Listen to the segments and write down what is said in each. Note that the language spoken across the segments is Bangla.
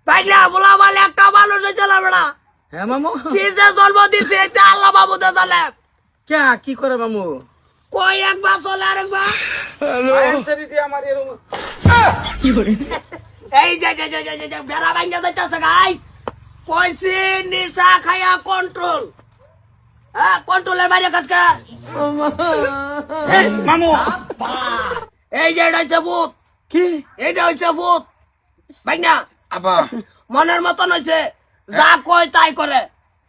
তাইলে বলা বলে একটা মানুষ চলাবে না। হ্যাঁ মামু কি যে জন্ম দিছে এটা আল্লাহ বাবুতে চলে। কে কি করে মামু? কই একবার চলে আরেকবার। এই যে বেড়া ভাঙ্গা যাইতেছে গাই। কইছি নিশা খায়া কন্ট্রোল। হ্যাঁ কন্ট্রোলের বাইরে কাজকা মামু। এই যে এটা হচ্ছে ভূত। কি এইটা হচ্ছে ভূত ভাইনা। আবা মনের মতন হয়েছে যা কয় তাই করে।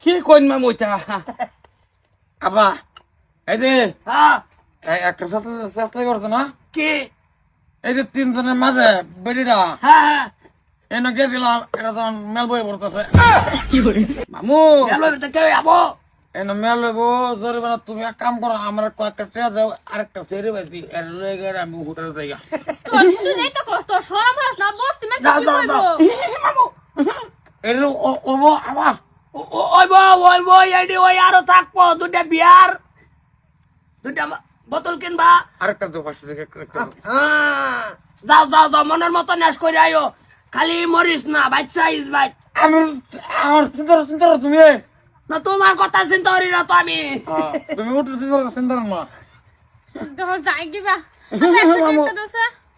কি কইন মামু এটা? আবা এই যে হ্যাঁ একটা চেষ্টা করছো না? কি? এই যে তিনজনের মাঝে বেডিটা হ্যাঁ হ্যাঁ এনে গেছিলাম, এটা তো মেল বই পড়তেছে। মামু কেউ যাবো এনে মেল লইব জরিমানা। তুমি এক কাম করো, আমার কয়েকটা ট্রে দাও, আরেকটা ছেড়ে পাইছি এর লয়ে গেলে আমি হোটেল যাই। এর ওবো আবা ওইবো এডি ওই আরো থাকবো দুটা বিয়ার দুটা বোতল কিনবা। আরেকটা তো 500 টাকা। হ্যাঁ যাও যাও যাও মনের মতো নেশ করে আইও। খালি মরিস না বাচ্চা ইস বাইক। আমি আমার চিন্তা তুমি না তোমার কথা চিন্তা করি না তো আমি। তুমি উঠে চিন্তা না।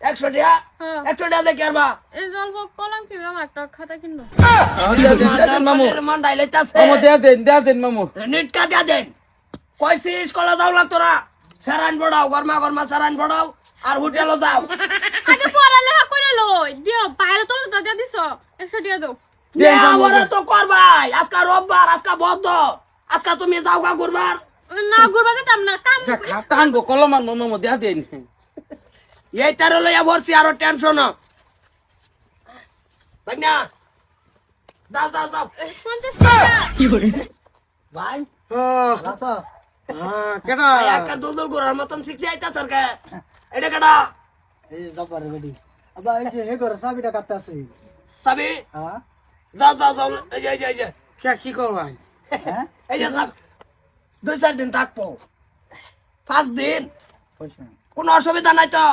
100 100 টাকা দেখে আরবা মামু মন ডাইলাইতাছে। মামু দেন মামু। নিটকা দিয়া দেন। কইছিস কলা যাও লাগতো না। সারান বড়াও গরমা সারান বড়াও আর হোটেলও যাও। ওরা তো করবাই। আজকা রোববার, আজকা বদ্ধ, আজকা তুমি যাও গা ঘুরবার। খাতা আনবো কলম আনবো মামু দেন। এই তার লইয়া ভরছি আরো টেনশন। ভাইনা যাও যাও যাও ভাই। কেডা একটা দুদুল ঘোরার মতন শিখছে আইতা সরকার। এটা কেডা সাবি? যাও যাও যাও এই যে কি করবা? এই যে সব 2-4 দিন থাকবো। 5 দিন কোনো অসুবিধা নাই তো?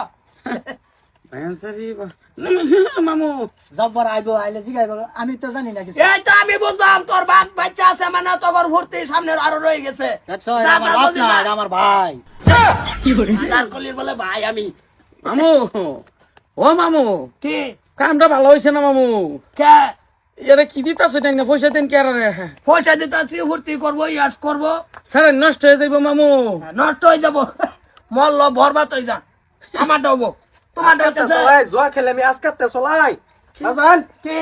মামু জব্বর আইবো আইলে জিগাইবো আমি তো জানি না কিছু। এই তো আমি বুঝলাম তোর বাপ বাচ্চা আছে মানে তোর ভর্তি সামনে আরো রয়ে গেছে। দেখছো এটা আমার বাপ না, এটা আমার ভাই। কলির বলে ভাই আমি। মামু ও মামু কি কামটা ভালো হয়েছে না মামু? কে এরা কি দিতাছে না পয়সা দেন কে? পয়সা দিতেছি ভর্তি করবো ইয়াস করবো। স্যার নষ্ট হয়ে যাইব মামু। নষ্ট হয়ে যাবো মল্ল বরবাদ হয়ে যান। আমারটা হবো তোমারটা হচ্ছে জয় খেলে আমি আজকে চলাই কি